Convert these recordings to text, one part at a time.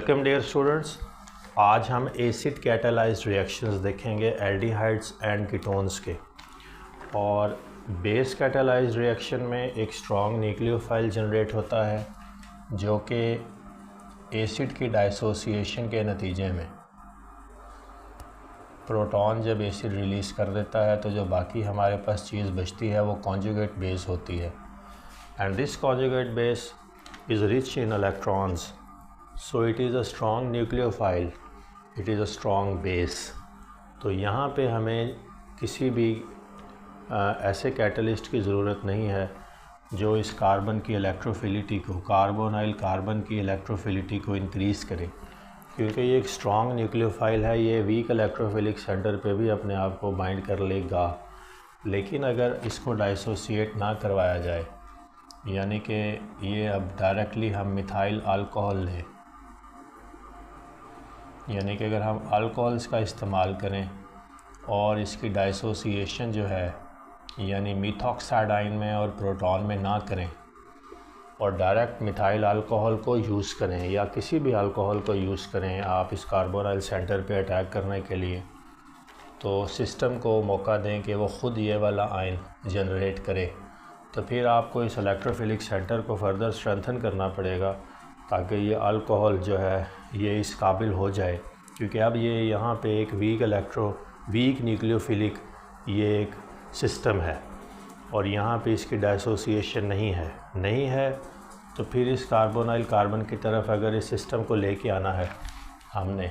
Welcome dear students. आज हम acid catalysed reactions देखेंगे एल्डिहाइड्स एंड कीटोन्स के। और बेस कैटालाइज्ड रिएक्शन में एक स्ट्रॉन्ग न्यूक्लियोफाइल जनरेट होता है जो कि एसिड की डाइसोसिएशन के नतीजे में प्रोटॉन जब एसिड रिलीज़ कर देता है तो जो बाकी हमारे पास चीज़ बचती है वो कॉन्जुगेट बेस होती है। And this conjugate base is rich in electrons, so it is a strong nucleophile, it is a strong base. तो यहाँ पे हमें किसी भी ऐसे कैटलिस्ट की ज़रूरत नहीं है जो इस कार्बन की इलेक्ट्रोफिलिटी को, कार्बोनाइल कार्बन की इलेक्ट्रोफिलिटी को इंक्रीज़ करे, क्योंकि ये एक स्ट्रॉन्ग न्यूक्लियोफाइल है। ये वीक इलेक्ट्रोफिलिक सेंटर पे भी अपने आप को बाइंड कर लेगा, लेकिन अगर इसको डाइसोसिएट ना करवाया जाए, यानी कि ये अब डायरेक्टली हम मिथाइल अल्कोहल लें, यानी कि अगर हम अल्कोहल्स का इस्तेमाल करें और इसकी डाइसोसिएशन जो है यानी मिथॉक्साइडाइन में और प्रोटॉन में ना करें और डायरेक्ट मिथाइल अल्कोहल को यूज़ करें या किसी भी अल्कोहल को यूज़ करें आप इस कार्बोनाइल सेंटर पे अटैक करने के लिए, तो सिस्टम को मौका दें कि वो ख़ुद ये वाला आयन जनरेट करे। तो फिर आपको इस इलेक्ट्रोफिलिक सेंटर को फर्दर स्ट्रेंथन करना पड़ेगा ताकि ये अल्कोहल जो है ये इस काबिल हो जाए, क्योंकि अब ये यहाँ पे एक वीक न्यूक्लियोफिलिक ये एक सिस्टम है और यहाँ पे इसकी डाइसोसिएशन नहीं है। तो फिर इस कार्बोनाइल कार्बन की तरफ अगर इस सिस्टम को लेके आना है हमने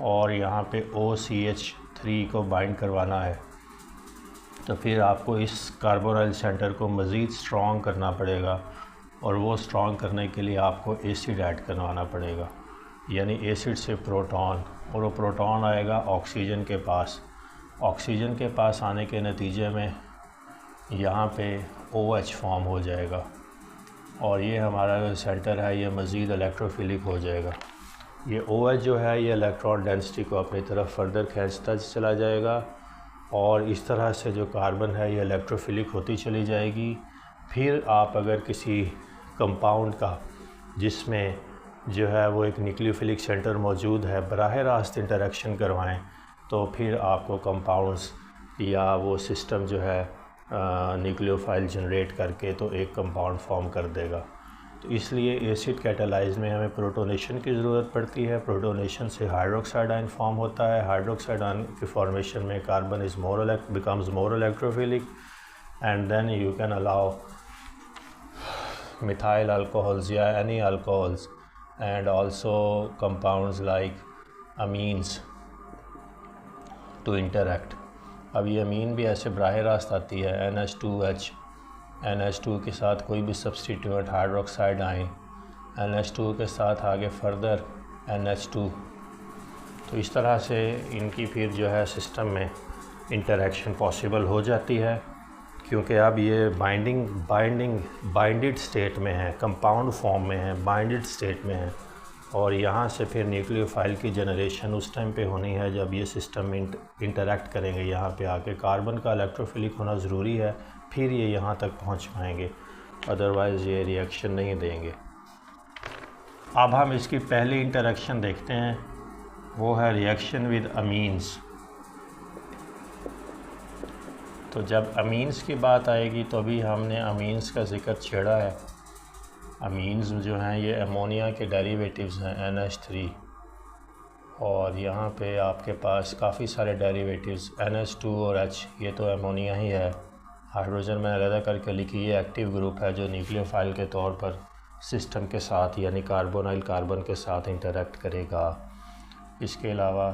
और यहाँ पे OCH3 को बाइंड करवाना है, तो फिर आपको इस कार्बोनाइल सेंटर को मज़ीद स्ट्रॉन्ग करना पड़ेगा और वो स्ट्रॉन्ग करने के लिए आपको एसिड ऐड करवाना पड़ेगा, यानी एसिड से प्रोटॉन, और वो प्रोटॉन आएगा ऑक्सीजन के पास। ऑक्सीजन के पास आने के नतीजे में यहाँ पे OH फॉर्म हो जाएगा और ये हमारा जो सेंटर है ये मज़ीद इलेक्ट्रोफिलिक हो जाएगा। ये OH जो है ये इलेक्ट्रॉन डेंसिटी को अपनी तरफ फर्दर खींचता चला जाएगा और इस तरह से जो कार्बन है ये इलेक्ट्रोफिलिक होती चली जाएगी। फिर आप अगर किसी कंपाउंड का जिसमें जो है वो एक न्यूक्लियोफिलिक सेंटर मौजूद है बराह रास्त इंटरेक्शन करवाएं, तो फिर आपको कंपाउंड्स या वो सिस्टम जो है न्यूक्लियोफाइल जनरेट करके तो एक कंपाउंड फॉर्म कर देगा। तो इसलिए एसिड कैटालाइज में हमें प्रोटोनेशन की ज़रूरत पड़ती है। प्रोटोनेशन से हाइड्रोक्साइड आयन फॉर्म होता है। हाइड्रोक्साइड आयन की फॉर्मेशन में carbon becomes more electrophilic and then you can allow methyl alcohols या any alcohols and also compounds like amines to interact। अब ये अमीन भी ऐसे बराह रास्त आती है, NH2 के साथ कोई भी सब्सटीट्यूट हाइड्रोक्साइड आयन, NH2 के साथ आगे फर्दर NH2, तो इस तरह से इनकी फिर जो है सिस्टम में इंटरेक्शन पॉसिबल हो जाती है, क्योंकि अब ये बाइंडेड स्टेट में है, कंपाउंड फॉर्म में है, बाइंडेड स्टेट में है। और यहाँ से फिर न्यूक्लियोफाइल की जनरेशन उस टाइम पे होनी है जब ये सिस्टम में इंटरेक्ट करेंगे। यहाँ पे आके कार्बन का इलेक्ट्रोफिलिक होना ज़रूरी है, फिर ये यहाँ तक पहुँच पाएंगे, अदरवाइज़ ये रिएक्शन नहीं देंगे। अब हम इसकी पहली इंटरेक्शन देखते हैं, वो है रिएक्शन विद अमीन्स। तो जब अमीन्स की बात आएगी तो अभी हमने अमीन्स का जिक्र छेड़ा है। अमीन्स जो हैं ये अमोनिया के डेरिवेटिव्स हैं NH3, और यहाँ पे आपके पास काफ़ी सारे डेरिवेटिव्स NH2 और H, ये तो अमोनिया ही है। हाइड्रोजन मैंने अलग करके लिखी, ये एक्टिव ग्रुप है जो न्यूक्लियोफाइल के तौर पर सिस्टम के साथ यानी कार्बोनाइल कार्बन के साथ इंटरेक्ट करेगा। इसके अलावा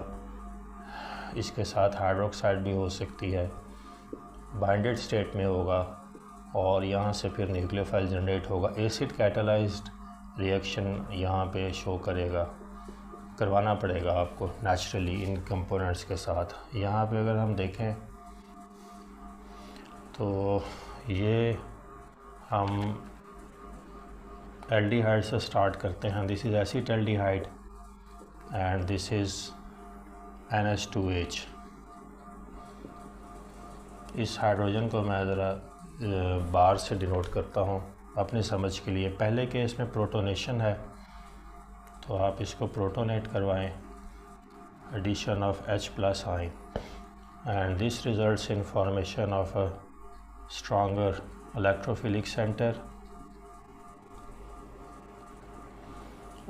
इसके साथ हाइड्रोक्साइड भी हो सकती है, बाइंडेड स्टेट में होगा और यहाँ से फिर न्यूक्लियोफाइल जनरेट होगा। एसिड कैटालाइज्ड रिएक्शन यहाँ पे शो करवाना पड़ेगा आपको नेचुरली इन कंपोनेंट्स के साथ। यहाँ पे अगर हम देखें तो ये हम एल्डिहाइड से स्टार्ट करते हैं। This is acetaldehyde and this is NH2H। इस हाइड्रोजन को मैं ज़रा बार से डिनोट करता हूँ अपनी समझ के लिए। पहले केस में प्रोटोनेशन है तो आप इसको प्रोटोनेट करवाएं, addition of H+ ion, and this results in formation of a stronger electrophilic centre.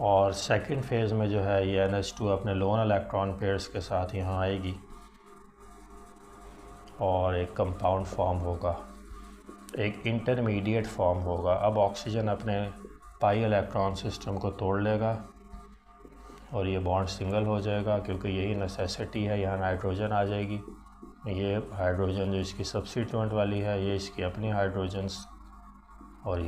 और सेकंड फेज़ में जो है ये NH2 अपने लोन इलेक्ट्रॉन पेयर्स के साथ यहाँ आएगी और एक कंपाउंड फॉर्म होगा, एक इंटरमीडिएट फॉर्म होगा। अब ऑक्सीजन अपने पाई इलेक्ट्रॉन सिस्टम को तोड़ लेगा और ये बॉन्ड सिंगल हो जाएगा, क्योंकि यही नेसेसिटी है। यहाँ नाइट्रोजन आ जाएगी, ये हाइड्रोजन जो इसकी सब्स्टिट्यूएंट वाली है, ये इसकी अपनी हाइड्रोजन्स, और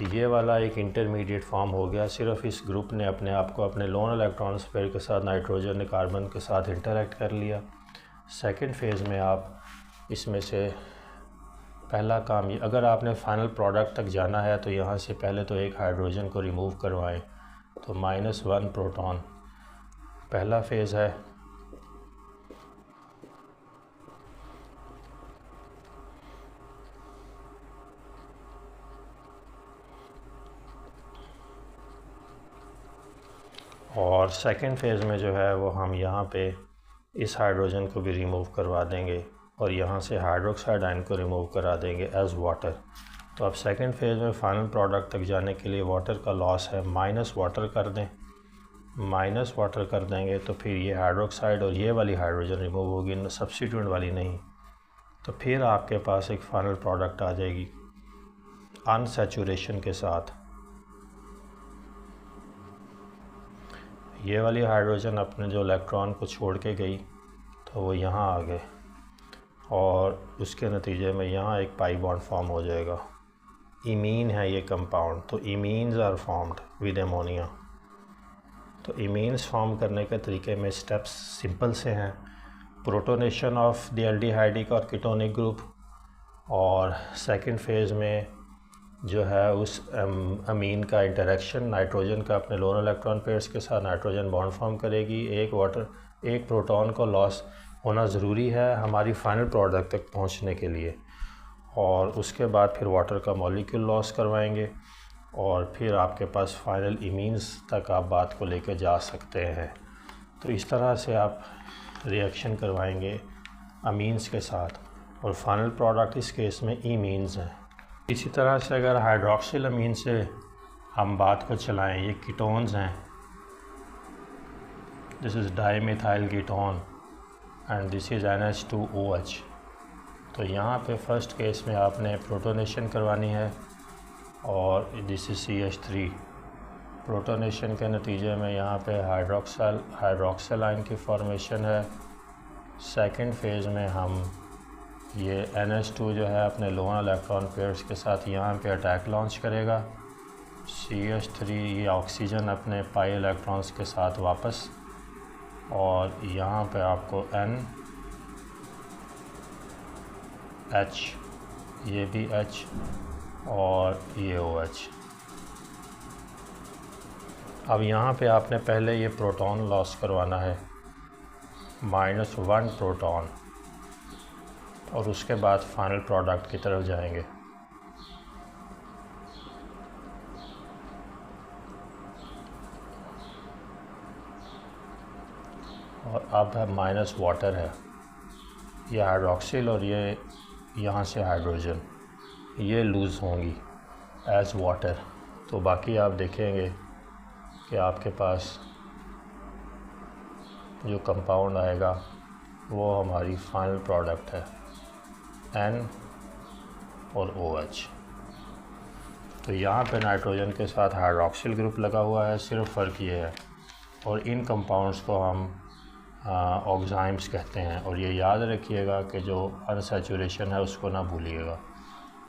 ये वाला एक इंटरमीडिएट फॉर्म हो गया। सिर्फ इस ग्रुप ने अपने आप को अपने लोन इलेक्ट्रॉन पेयर के साथ नाइट्रोजन ने कार्बन के साथ इंटरेक्ट कर लिया। सेकंड फेज़ में आप इसमें से पहला काम, ये अगर आपने फाइनल प्रोडक्ट तक जाना है तो यहाँ से पहले तो एक हाइड्रोजन को रिमूव करवाएं, तो -1 प्रोटॉन पहला फेज़ है। और सेकंड फेज़ में जो है वो हम यहाँ पे इस हाइड्रोजन को भी रिमूव करवा देंगे और यहाँ से हाइड्रोक्साइड आयन को रिमूव करा देंगे एज वाटर। तो अब सेकंड फेज़ में फाइनल प्रोडक्ट तक जाने के लिए वाटर का लॉस है, माइनस वाटर कर दें, माइनस वाटर कर देंगे तो फिर ये हाइड्रोक्साइड और ये वाली हाइड्रोजन रिमूव होगी, सब्स्टिट्यूएंट वाली नहीं। तो फिर आपके पास एक फाइनल प्रोडक्ट आ जाएगी अनसैचुरेशन के साथ। ये वाली हाइड्रोजन अपने जो इलेक्ट्रॉन को छोड़ के गई तो वो यहाँ आ गए और उसके नतीजे में यहाँ एक पाई बॉन्ड फॉर्म हो जाएगा। इमीन है ये कंपाउंड, तो इमीन्स आर फॉर्म्ड विद एमोनिया। तो इमीन्स फॉर्म करने के तरीके में स्टेप्स सिंपल से हैं, प्रोटोनेशन ऑफ द एल्डिहाइडिक और कीटोनिक ग्रुप, और सेकंड फेज़ में जो है उस अमीन का इंटरेक्शन नाइट्रोजन का अपने लोन इलेक्ट्रॉन पेयर्स के साथ नाइट्रोजन बॉन्ड फॉर्म करेगी। एक प्रोटॉन को लॉस होना ज़रूरी है हमारी फाइनल प्रोडक्ट तक पहुंचने के लिए, और उसके बाद फिर वाटर का मॉलिक्यूल लॉस करवाएंगे और फिर आपके पास फाइनल इमीन्स तक आप बात को लेकर जा सकते हैं। तो इस तरह से आप रिएक्शन करवाएंगे अमीन्स के साथ और फाइनल प्रोडक्ट इस केस में इमीन्स हैं। इसी तरह से अगर हाइड्रोक्सिल अमीन से हम बात को चलाएं, ये कीटोन्स हैं, this is dimethyl ketone and this is NH2OH। तो यहाँ पे फर्स्ट केस में आपने प्रोटोनेशन करवानी है और दिस इज़ CH3। प्रोटोनेशन के नतीजे में यहाँ पे हाइड्रोक्सिल आयन की फॉर्मेशन है। सेकंड फेज़ में हम ये NH2 जो है अपने लोन इलेक्ट्रॉन पेयर्स के साथ यहाँ पे अटैक लॉन्च करेगा। CH3 ये ऑक्सीजन अपने पाई इलेक्ट्रॉन्स के साथ वापस, और यहाँ पे आपको NH, ये भी H और ये OH। अब यहाँ पे आपने पहले ये प्रोटॉन लॉस करवाना है, -1 प्रोटॉन, और उसके बाद फाइनल प्रोडक्ट की तरफ जाएंगे। और अब है माइनस वाटर है, ये हाइड्रोक्सिल और ये यहाँ से हाइड्रोजन ये लूज़ होंगी एज वाटर। तो बाकी आप देखेंगे कि आपके पास जो कंपाउंड आएगा वो हमारी फाइनल प्रोडक्ट है N और OH। तो यहाँ पे नाइट्रोजन के साथ हाइड्रोक्सिल ग्रुप लगा हुआ है, सिर्फ फ़र्क ये है। और इन कंपाउंड्स को हम ऑक्साइम्स कहते हैं। और ये याद रखिएगा कि जो अनसैचुरेशन है उसको ना भूलिएगा,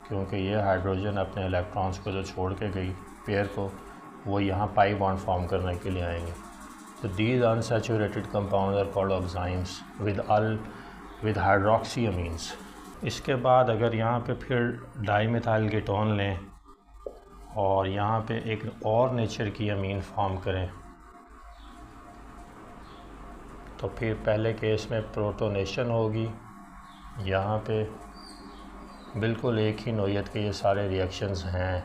क्योंकि ये हाइड्रोजन अपने इलेक्ट्रॉन्स को जो छोड़ के गई पेयर को, वो यहाँ पाई बॉन्ड फॉर्म करने के लिए आएंगे। तो these unsaturated compounds are called oximes with hydroxy amines. इसके बाद अगर यहाँ पे फिर डाईमिथाइल कीटोन लें और यहाँ पे एक और नेचर की अमीन फॉर्म करें, तो फिर पहले केस में प्रोटोनेशन होगी। यहाँ पे बिल्कुल एक ही नोयत के ये सारे रिएक्शंस हैं।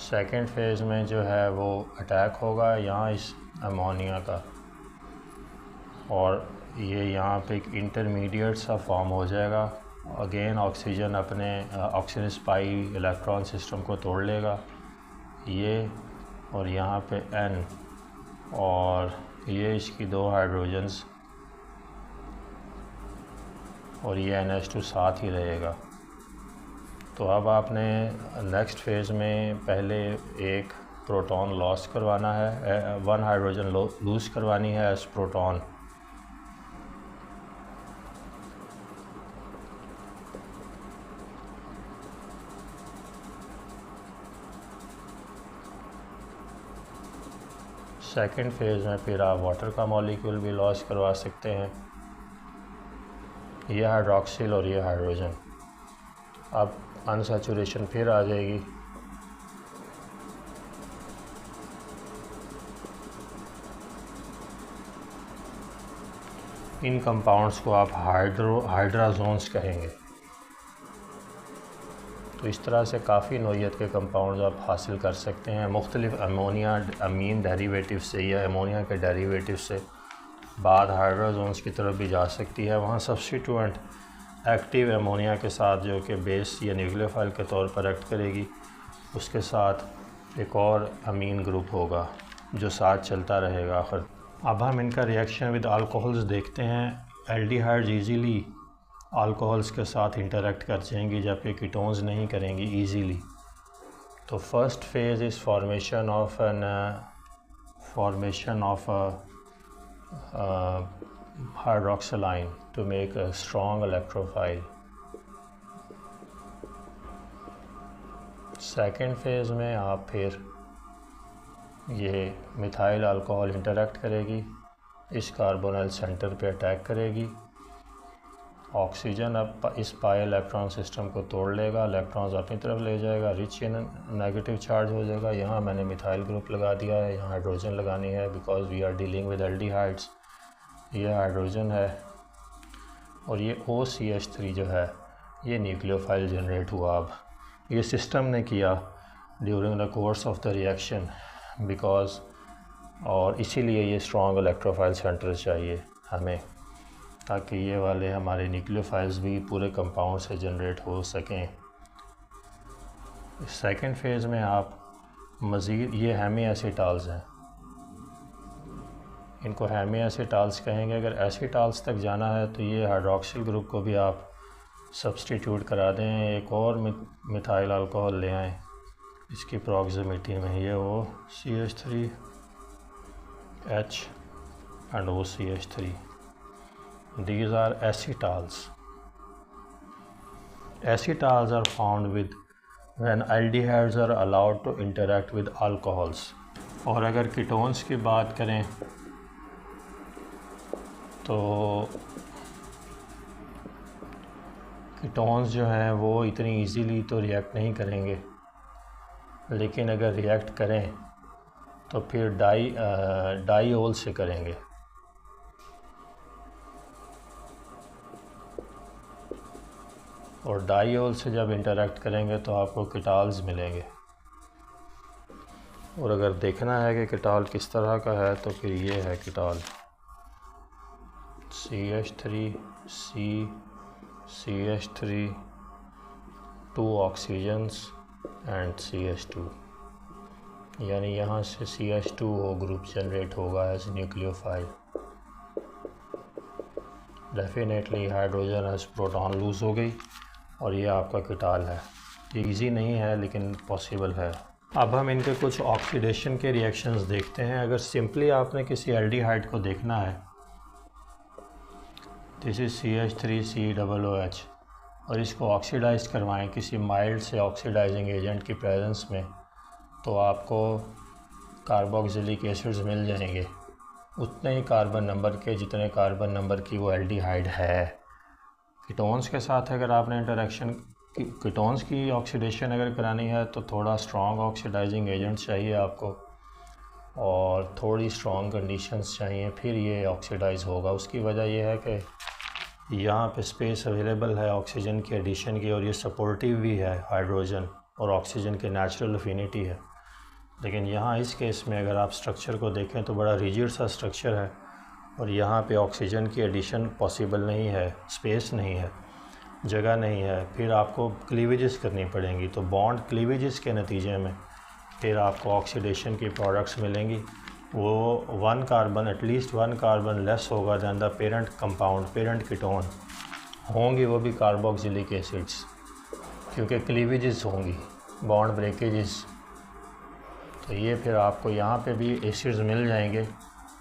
सेकंड फेज़ में जो है वो अटैक होगा यहाँ इस अमोनिया का, और ये यहाँ पे एक इंटरमीडिएट सा फॉर्म हो जाएगा। अगेन ऑक्सीजन अपने ऑक्सीजन स्पाई इलेक्ट्रॉन सिस्टम को तोड़ लेगा ये, और यहाँ पे N, और ये इसकी 2 हाइड्रोजन्स, और ये NH2 साथ ही रहेगा। तो अब आपने नेक्स्ट फेज़ में पहले एक प्रोटॉन लॉस करवाना है, 1 हाइड्रोजन लूज़ करवानी है एज प्रोटॉन। सेकंड फेज़ में फिर आप वाटर का मॉलिक्यूल भी लॉस करवा सकते हैं, ये हाइड्रोक्सिल और ये हाइड्रोजन। अब अनसैचुरेशन फिर आ जाएगी। इन कंपाउंड्स को आप हाइड्राजोन्स कहेंगे। तो इस तरह से काफ़ी नौइयत के कंपाउंड्स आप हासिल कर सकते हैं मुख्तलिफ अमोनिया अमीन डेरिवेटिव से, या अमोनिया के डेरिवेटिव से बाद हाइड्राजोन्स की तरफ भी जा सकती है। वहाँ सब्स्टिट्यूएंट एक्टिव अमोनिया के साथ जो कि बेस या न्यूक्लियोफाइल के तौर पर एक्ट करेगी, उसके साथ एक और अमीन ग्रुप होगा जो साथ चलता रहेगा आखिर। अब हम इनका रिएक्शन विद अल्कोहल्स देखते हैं। एल्डिहाइड्स इजीली अल्कोहल्स के साथ इंटरेक्ट कर जाएंगी जबकि कीटोन्स नहीं करेंगी इजीली। तो first phase is formation of hydroxyline to make a strong electrophile. Second phase में आप फिर ये मिथाइल अल्कोहल इंटरेक्ट करेगी, इस कार्बोनिल सेंटर पे अटैक करेगी, ऑक्सीजन अब इस पाई इलेक्ट्रॉन सिस्टम को तोड़ लेगा, इलेक्ट्रॉन्स अपनी तरफ ले जाएगा, रिच इन नेगेटिव चार्ज हो जाएगा। यहाँ मैंने मिथाइल ग्रुप लगा दिया है, यहाँ हाइड्रोजन लगानी है because we are dealing with aldehydes. ये हाइड्रोजन है और ये OCH3 जो है ये न्यूक्लियोफाइल जनरेट हुआ। अब ये सिस्टम ने किया during the course of the reaction because, और इसीलिए ये स्ट्रॉन्ग इलेक्ट्रोफाइल सेंटर चाहिए हमें, ताकि ये वाले हमारे न्यूक्लियोफाइल्स भी पूरे कंपाउंड से जनरेट हो सकें। सेकेंड फेज़ में आप मज़ीद, ये हेमी एसिटाल्स हैं, इनको हेमी एसिटाल्स कहेंगे। अगर एसिटाल्स तक जाना है तो ये हाइड्रोक्सिल ग्रुप को भी आप सब्सटीट्यूट करा दें, एक और मिथाइल अल्कोहल ले आएँ इसकी प्रॉक्सिमिटी में, ये वो CH3H and OCH3. These are acetals. Acetals are found when aldehydes are allowed to interact with alcohols. और अगर कीटोन्स की बात करें तो कीटोन्स जो हैं वो इतनी इजीली तो रिएक्ट नहीं करेंगे, लेकिन अगर रिएक्ट करें तो फिर डाईओल से करेंगे। और डाईओल से जब इंटरेक्ट करेंगे तो आपको कीटाल्स मिलेंगे। और अगर देखना है कि कीटाल किस तरह का है तो फिर ये है कीटाल, CH3C CH3 2 oxygens and CH2, यानी यहाँ से CH2O ग्रुप जनरेट होगा as nucleophile. Definitely hydrogen as proton lose हो गई और ये आपका कीटाल है। ये इजी नहीं है लेकिन पॉसिबल है। अब हम इनके कुछ ऑक्सीडेशन के रिएक्शंस देखते हैं। अगर सिंपली आपने किसी एल्डिहाइड को देखना है, दिस इज़ CH3COOH, और इसको ऑक्सीडाइज करवाएं किसी माइल्ड से ऑक्सीडाइजिंग एजेंट की प्रेजेंस में, तो आपको कार्बोक्सिलिक एसिड्स मिल जाएंगे उतने ही कार्बन नंबर के जितने कार्बन नंबर की वो एल्डिहाइड है। कीटोन्स के साथ अगर आपने इंटरेक्शन, कीटोन्स की ऑक्सीडेशन अगर करानी है तो थोड़ा स्ट्रॉन्ग ऑक्सीडाइजिंग एजेंट चाहिए आपको और थोड़ी स्ट्रॉन्ग कंडीशंस चाहिए, फिर ये ऑक्सीडाइज होगा। उसकी वजह यह है कि यहाँ पे स्पेस अवेलेबल है ऑक्सीजन की एडिशन की, और ये सपोर्टिव भी है हाइड्रोजन, और ऑक्सीजन की नेचुरल अफिनिटी है। लेकिन यहाँ इस केस में अगर आप स्ट्रक्चर को देखें तो बड़ा रिजिड सा स्ट्रक्चर है और यहाँ पे ऑक्सीजन की एडिशन पॉसिबल नहीं है, स्पेस नहीं है, जगह नहीं है, फिर आपको क्लीवेजेस करनी पड़ेंगी। तो बॉन्ड क्लीवेजेस के नतीजे में फिर आपको ऑक्सीडेशन की प्रोडक्ट्स मिलेंगी। वो 1 कार्बन, एटलीस्ट 1 कार्बन लेस होगा than the parent compound, parent ketone होंगी, वो भी कार्बोक्सिलिक एसिड्स, क्योंकि क्लीवेजेस होंगी, बॉन्ड ब्रेकेजेस। तो ये फिर आपको यहाँ पे भी एसिड्स मिल जाएंगे,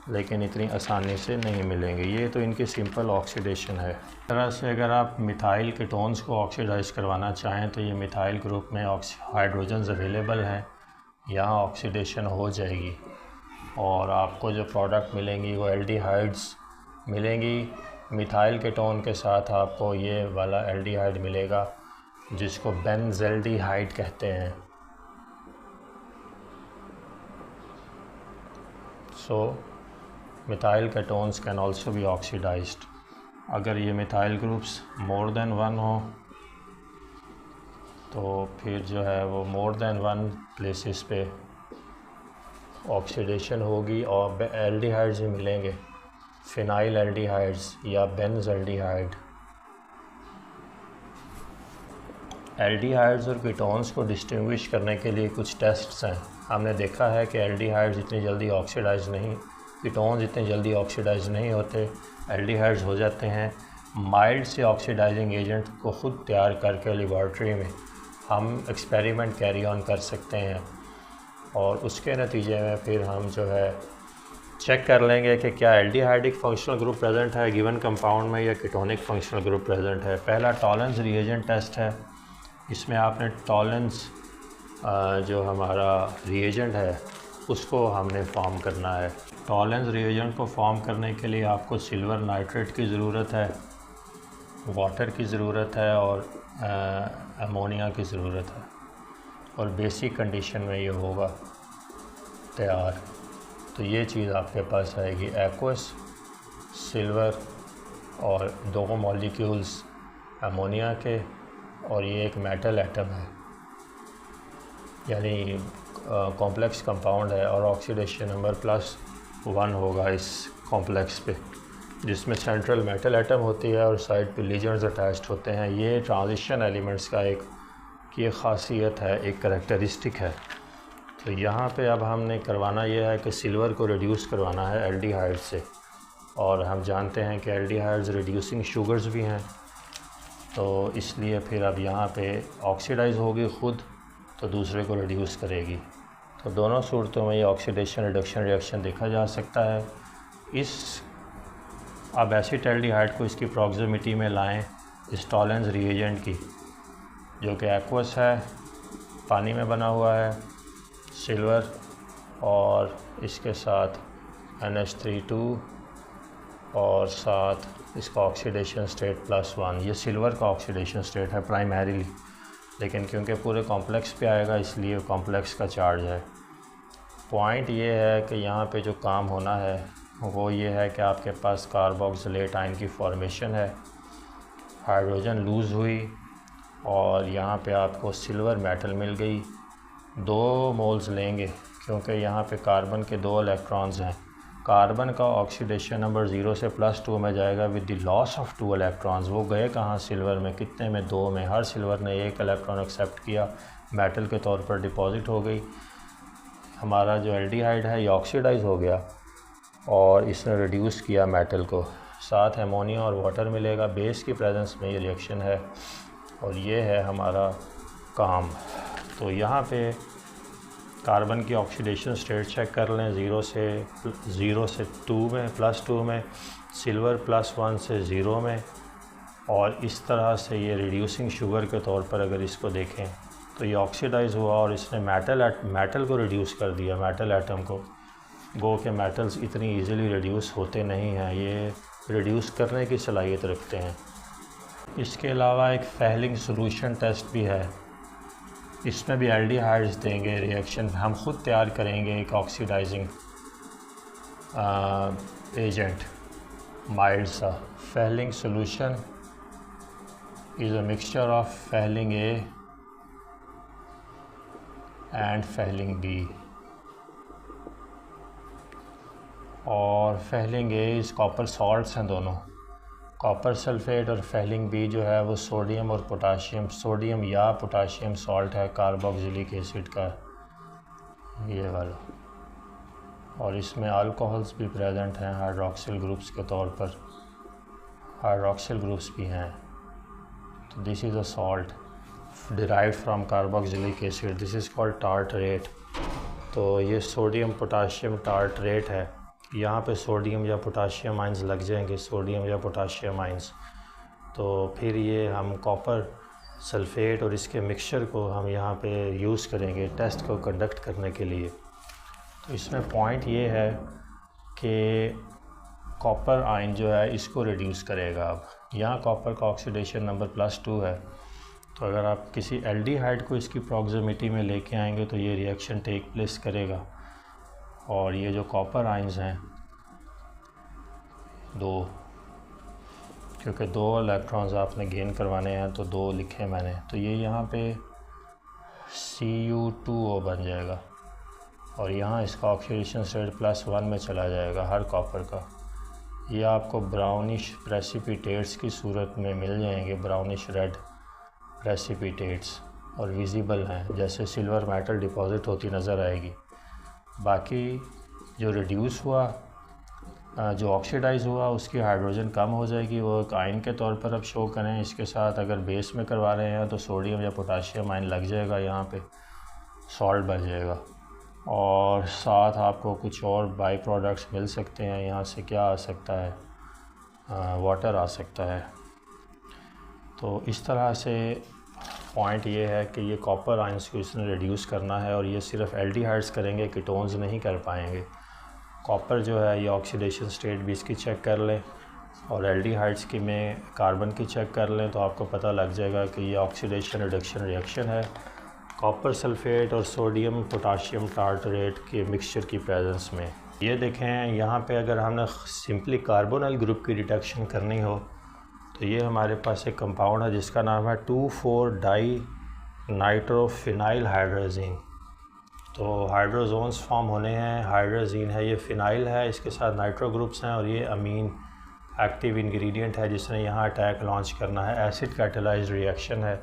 लेकिन इतनी आसानी से नहीं मिलेंगे। ये तो इनकी सिंपल ऑक्सीडेशन है। इस तरह से अगर आप मिथाइल कीटोन्स को ऑक्सीडाइज करवाना चाहें तो ये मिथाइल ग्रुप में हाइड्रोजन्स अवेलेबल हैं, यहाँ ऑक्सीडेशन हो जाएगी और आपको जो प्रोडक्ट मिलेंगी वो एल्डिहाइड्स मिलेंगी। मिथाइल कीटोन के साथ आपको ये वाला एल्डिहाइड मिलेगा जिसको बेंज़ल्डिहाइड कहते हैं। So methyl ketones can also be oxidized. अगर ये मिथाइल ग्रुप्स मोर देन 1 हो तो फिर जो है वो मोर देन 1 प्लेसेस पे ऑक्सीडेशन होगी और एल्डिहाइड्स भी मिलेंगे, फिनाइल एल्डिहाइड्स या बेंज़ल्डिहाइड। एल्डिहाइड्स और कीटोन्स को डिस्टिंग्विश करने के लिए कुछ टेस्ट्स हैं। हमने देखा है कि एल्डिहाइड्स इतनी जल्दी ऑक्सीडाइज नहीं, कीटोन्स इतने जल्दी ऑक्सीडाइज नहीं होते, एल्डिहाइड्स हो जाते हैं। माइल्ड से ऑक्सीडाइजिंग एजेंट को ख़ुद तैयार करके लेबॉरेटरी में हम एक्सपेरिमेंट कैरी ऑन कर सकते हैं और उसके नतीजे में फिर हम जो है चेक कर लेंगे कि क्या एल्डिहाइडिक फंक्शनल ग्रुप प्रेजेंट है गिवन कंपाउंड में या कीटोनिक फंक्शनल ग्रुप प्रेजेंट है। पहला टॉलेंस रिएजेंट टेस्ट है। इसमें आपने टॉलेंस जो हमारा रिएजेंट है उसको हमने फॉर्म करना है। टॉलेंस रिएजेंट को फॉर्म करने के लिए आपको सिल्वर नाइट्रेट की ज़रूरत है, वाटर की ज़रूरत है और अमोनिया की ज़रूरत है और बेसिक कंडीशन में ये होगा तैयार। तो ये चीज़ आपके पास आएगी, एक्वस, सिल्वर और 2 मॉलिक्यूल्स अमोनिया के और ये एक मेटल एटम है, यानी कॉम्प्लेक्स कंपाउंड है और ऑक्सीडेशन नंबर +1 होगा इस कॉम्प्लेक्स पे, जिसमें सेंट्रल मेटल एटम होती है और साइड पे लीजेंड्स अटैच्ड होते हैं। ये ट्रांजिशन एलिमेंट्स का एक ये ख़ासियत है, एक करैक्टरिस्टिक है। तो यहाँ पे अब हमने करवाना ये है कि सिल्वर को रिड्यूस करवाना है एल्डिहाइड से, और हम जानते हैं कि एल्डिहाइड्स रिड्यूसिंग शुगर्स भी हैं, तो इसलिए फिर अब यहाँ पे ऑक्सीडाइज होगी ख़ुद तो दूसरे को रिड्यूस करेगी। तो दोनों सूरतों में ये ऑक्सीडेशन रिडक्शन रिएक्शन देखा जा सकता है। अब एसिटाल्डिहाइड को इसकी प्रॉक्सिमिटी में लाएं इस टॉलेंस रिएजेंट की, जो कि एक्वस है, पानी में बना हुआ है, सिल्वर और इसके साथ NH3 और साथ इसका ऑक्सीडेशन स्टेट +1। ये सिल्वर का ऑक्सीडेशन स्टेट है प्राइमरीली, लेकिन क्योंकि पूरे कॉम्प्लेक्स पे आएगा इसलिए कॉम्प्लेक्स का चार्ज है। पॉइंट ये है कि यहाँ पे जो काम होना है वो ये है कि आपके पास कार्बोक्सिलेट आयन की फॉर्मेशन है, हाइड्रोजन लूज़ हुई और यहाँ पे आपको सिल्वर मेटल मिल गई। 2 मोल्स लेंगे क्योंकि यहाँ पे कार्बन के 2 इलेक्ट्रॉन्स हैं। कार्बन का ऑक्सीडेशन नंबर 0 से +2 में जाएगा with the loss of 2 electrons. वो गए कहाँ? सिल्वर में। कितने में? 2 में। हर सिल्वर ने 1 इलेक्ट्रॉन एक्सेप्ट किया, मेटल के तौर पर डिपॉजिट हो गई। हमारा जो एल्डिहाइड है ये ऑक्सीडाइज हो गया और इसने रिड्यूस किया मेटल को। साथ अमोनिया और वाटर मिलेगा। बेस की प्रेजेंस में ये रिएक्शन है और ये है हमारा काम। तो यहाँ पे कार्बन की ऑक्सीडेशन स्टेट चेक कर लें। 0 से 2 में, +2 में, सिल्वर +1 से 0 में, और इस तरह से ये रिड्यूसिंग शुगर के तौर पर अगर इसको देखें तो ये ऑक्सीडाइज हुआ और इसने मेटल को रिड्यूस कर दिया, मेटल एटम को। गो के मेटल्स इतनी इजीली रिड्यूस होते नहीं हैं, ये रिड्यूस करने की सलाहियत रखते हैं। इसके अलावा एक फेहलिंग सॉल्यूशन टेस्ट भी है। इसमें भी एल्डिहाइड्स देंगे, रिएक्शन हम खुद तैयार करेंगे एक ऑक्सीडाइजिंग एजेंट माइल्ड सा। Fehling solution is a mixture of Fehling A and Fehling B, और फेलिंग ए इस कॉपर सॉल्ट्स हैं दोनों। कॉपर सल्फेट और फेलिंग बी जो है वो सोडियम और पोटाशियम, सोडियम या पोटाशियम सॉल्ट है कार्बोक्सिलिक एसिड का, ये वाला। और इसमें अल्कोहल्स भी प्रेजेंट हैं हाइड्रोक्सिल ग्रुप्स के तौर पर, हाइड्रोक्सिल ग्रुप्स भी हैं। तो this is a salt derived from carboxylic acid, this is called tartrate। तो ये सोडियम पोटाशियम टार्टरेट है। यहाँ पे सोडियम या पोटाशियम आइंस लग जाएंगे, सोडियम या पोटाशियम आइंस। तो फिर ये हम कॉपर सल्फेट और इसके मिक्सचर को हम यहाँ पे यूज़ करेंगे टेस्ट को कंडक्ट करने के लिए। तो इसमें पॉइंट ये है कि कॉपर आयन जो है इसको रिड्यूस करेगा। अब यहाँ कॉपर का ऑक्सीडेशन नंबर +2 है, तो अगर आप किसी एल्डिहाइड को इसकी प्रॉक्सिमिटी में लेके आएंगे तो ये रिएक्शन टेक प्लेस करेगा। और ये जो कॉपर आयंस हैं दो, क्योंकि 2 इलेक्ट्रॉन्स आपने गेन करवाने हैं तो 2 लिखे मैंने, तो ये यहाँ पे Cu2O बन जाएगा और यहाँ इसका ऑक्सीडेशन स्टेट +1 में चला जाएगा हर कॉपर का। ये आपको ब्राउनिश प्रेसिपिटेट्स की सूरत में मिल जाएंगे, ब्राउनिश रेड प्रेसिपिटेट्स, और विजिबल हैं, जैसे सिल्वर मेटल डिपॉजिट होती नज़र आएगी। बाकी जो रिड्यूस हुआ, जो ऑक्सीडाइज़ हुआ, उसकी हाइड्रोजन कम हो जाएगी, वो एक आयन के तौर पर अब शो करें। इसके साथ अगर बेस में करवा रहे हैं तो सोडियम या पोटाशियम आयन लग जाएगा, यहाँ पे सॉल्ट बन जाएगा। और साथ आपको कुछ और बाई प्रोडक्ट्स मिल सकते हैं। यहाँ से क्या आ सकता है, वाटर आ सकता है। तो इस तरह से पॉइंट ये है कि ये कॉपर आयंस को इसने रिड्यूस करना है, और ये सिर्फ एल्डिहाइड्स करेंगे, कीटोन्स नहीं कर पाएंगे। कॉपर जो है ये ऑक्सीडेशन स्टेट भी इसकी चेक कर लें, और एल्डिहाइड्स की में कार्बन की चेक कर लें, तो आपको पता लग जाएगा कि ये ऑक्सीडेशन रिडक्शन रिएक्शन है कॉपर सल्फेट और सोडियम पोटाशियम टार्टरेट के मिक्सचर की प्रेजेंस में। ये देखें यहाँ पे अगर हमने सिंपली कार्बोनिल ग्रुप की डिटेक्शन करनी हो तो ये हमारे पास एक कंपाउंड है जिसका नाम है 2,4-डाई नाइट्रोफिनाइल हाइड्रोजीन। तो हाइड्रोजोन्स फॉर्म होने हैं, हाइड्रोजीन है, ये फिनाइल है, इसके साथ नाइट्रो ग्रुप्स हैं, और ये अमीन एक्टिव इंग्रेडिएंट है जिसने यहाँ अटैक लॉन्च करना है। एसिड कैटेलाइज्ड रिएक्शन है।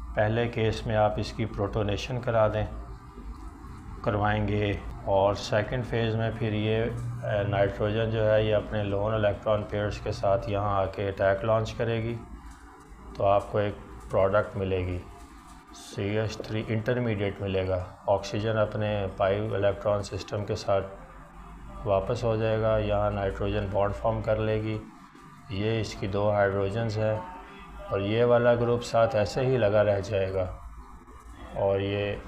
पहले केस में आप इसकी प्रोटोनेशन करवाएंगे, और सेकंड फेज़ में फिर ये नाइट्रोजन जो है ये अपने लोन इलेक्ट्रॉन पेयर्स के साथ यहाँ आके अटैक लॉन्च करेगी, तो आपको एक प्रोडक्ट मिलेगी CH3 इंटरमीडिएट मिलेगा। ऑक्सीजन अपने पाई इलेक्ट्रॉन सिस्टम के साथ वापस हो जाएगा, यहाँ नाइट्रोजन बॉन्ड फॉर्म कर लेगी, ये इसकी 2 हाइड्रोजन्स है, और ये वाला ग्रुप साथ ऐसे ही लगा रह जाएगा, और ये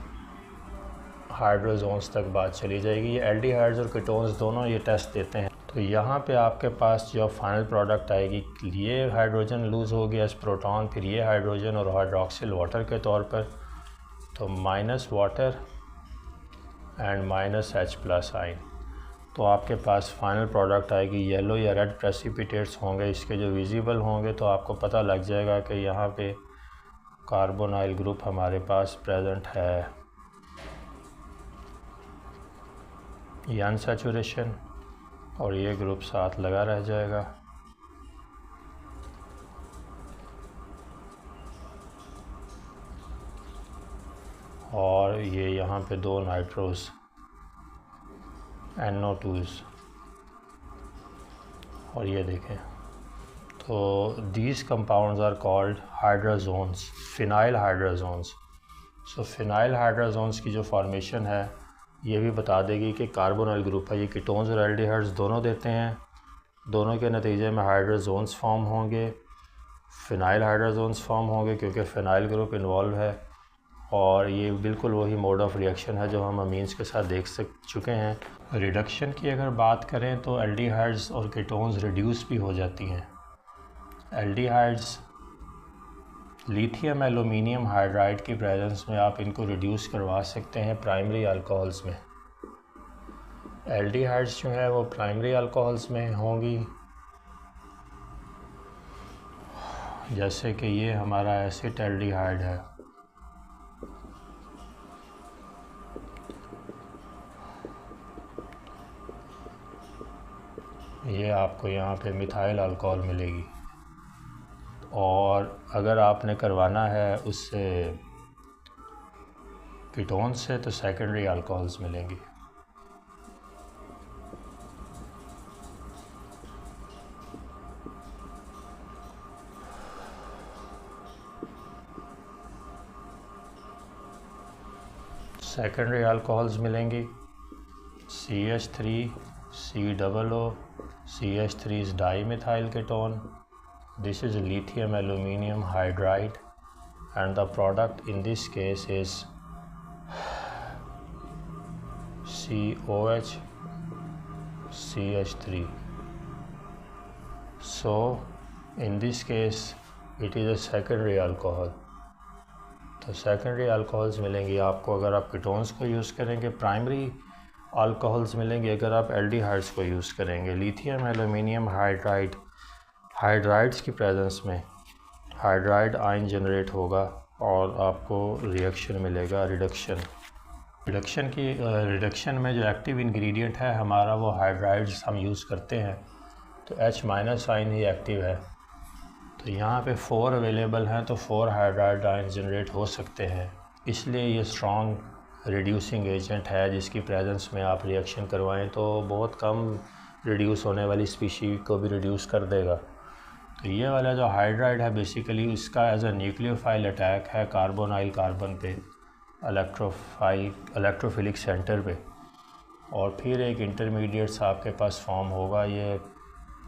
हाइड्रोजोन्स तक बात चली जाएगी। ये एल्डिहाइड्स और कीटोन्स दोनों ये टेस्ट देते हैं। तो यहाँ पे आपके पास जो फाइनल प्रोडक्ट आएगी, ये हाइड्रोजन लूज़ होगी एज प्रोटॉन, फिर ये हाइड्रोजन और हाइड्रोक्सिल वाटर के तौर पर, तो minus water and minus H+ आइन। तो आपके पास फाइनल प्रोडक्ट आएगी, येलो या रेड प्रेसिपिटेट्स होंगे, इसके जो विजिबल होंगे, तो आपको पता लग जाएगा कि यहाँ पे कार्बोनाइल ग्रुप हमारे पास प्रेजेंट है। ये अनसैचुरेशन, और ये ग्रुप साथ लगा रह जाएगा। और ये यहाँ पे 2 नाइट्रोस NO2s, और ये देखें, तो these compounds are called hydrazones, phenyl hydrazones. So phenyl hydrazones की जो फॉर्मेशन है ये भी बता देगी कि कार्बोनिल ग्रुप है, ये कीटोन्स और एल्डिहाइड्स दोनों देते हैं, दोनों के नतीजे में हाइड्रोजोन्स फॉर्म होंगे, फिनाइल हाइड्रोजोन्स फॉर्म होंगे क्योंकि फिनाइल ग्रुप इन्वॉल्व है। और ये बिल्कुल वही मोड ऑफ रिएक्शन है जो हम अमीन्स के साथ देख चुके हैं। रिडक्शन की अगर बात करें तो एल्डिहाइड्स और कीटोन्स रिड्यूस भी हो जाती हैं। एल्डिहाइड्स लिथियम एल्यूमिनियम हाइड्राइड की प्रेजेंस में आप इनको रिड्यूस करवा सकते हैं प्राइमरी अल्कोहल्स में। एल्डिहाइड्स जो है वो प्राइमरी अल्कोहल्स में होंगी, जैसे कि ये हमारा एसिड एल्डिहाइड है, ये आपको यहाँ पे मिथाइल अल्कोहल मिलेगी। और अगर आपने करवाना है उससे कीटोन से तो सेकेंडरी अल्कोहल्स मिलेंगी। सेकेंडरी अल्कोहल्स मिलेंगी CH3, COO, CH3 is dimethyl ketone. This is lithium aluminium hydride, and the product in this case is COH CH3. So in this case it is a secondary alcohol. तो secondary alcohols मिलेंगी आपको अगर आप ketones को use करेंगे। Primary alcohols मिलेंगे अगर आप एल्डिहाइड्स को यूज़ करेंगे। लिथियम एल्यूमिनियम हाइड्राइड, हाइड्राइड्स की प्रेजेंस में हाइड्राइड आयन जनरेट होगा और आपको रिएक्शन मिलेगा रिडक्शन में जो एक्टिव इंग्रेडिएंट है हमारा वो हाइड्राइड्स हम यूज़ करते हैं, तो H- आयन ही एक्टिव है। तो यहाँ पे 4 अवेलेबल हैं, तो 4 हाइड्राइड आयन जनरेट हो सकते हैं, इसलिए ये स्ट्रॉन्ग रिड्यूसिंग एजेंट है जिसकी प्रेजेंस में आप रिएक्शन करवाएं तो बहुत कम रिड्यूस होने वाली स्पीशी को भी रिड्यूस कर देगा। तो ये वाला जो हाइड्राइड है बेसिकली इसका एज अ न्यूक्लियोफाइल अटैक है कार्बोनाइल कार्बन पे, इलेक्ट्रोफिलिक सेंटर पे, और फिर एक इंटरमीडिएट्स आपके पास फॉर्म होगा, ये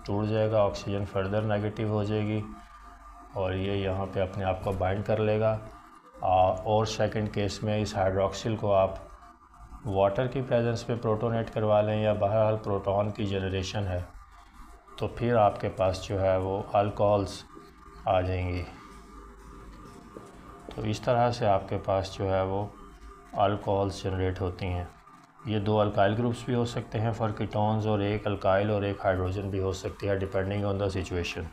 टूट जाएगा, ऑक्सीजन फर्दर नेगेटिव हो जाएगी और ये यहाँ पे अपने आप को बाइंड कर लेगा। और सेकंड केस में इस हाइड्रोक्सिल को आप वाटर की प्रेजेंस पे प्रोटोनेट करवा लें या बहरहाल प्रोटॉन की जनरेशन है तो फिर आपके पास जो है वो अल्कोहल्स आ जाएंगी। तो इस तरह से आपके पास जो है वो अल्कोहल्स जनरेट होती हैं। ये 2 अल्काइल ग्रुप्स भी हो सकते हैं फॉर कीटोन्स और एक अल्काइल और एक हाइड्रोजन भी हो सकती है डिपेंडिंग ऑन द सिचुएशन।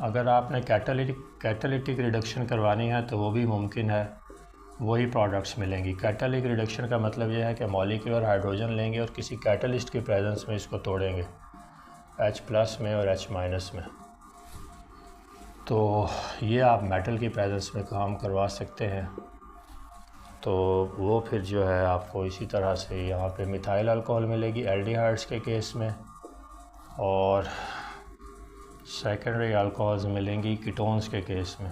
अगर आपने कैटालिटिक रिडक्शन करवानी है तो वो भी मुमकिन है, वही प्रोडक्ट्स मिलेंगी। कैटालिटिक रिडक्शन का मतलब ये है कि मॉलिक्यूलर हाइड्रोजन लेंगे और किसी कैटलिस्ट की प्रेजेंस में इसको तोड़ेंगे H+ में और H- में, तो ये आप मेटल की प्रेजेंस में काम करवा सकते हैं। तो वो फिर जो है आपको इसी तरह से यहाँ पे मिथाइल अल्कोहल मिलेगी एल्डिहाइड्स के केस में, और सेकेंडरी अल्कोहल्स मिलेंगी कीटोन्स के केस में।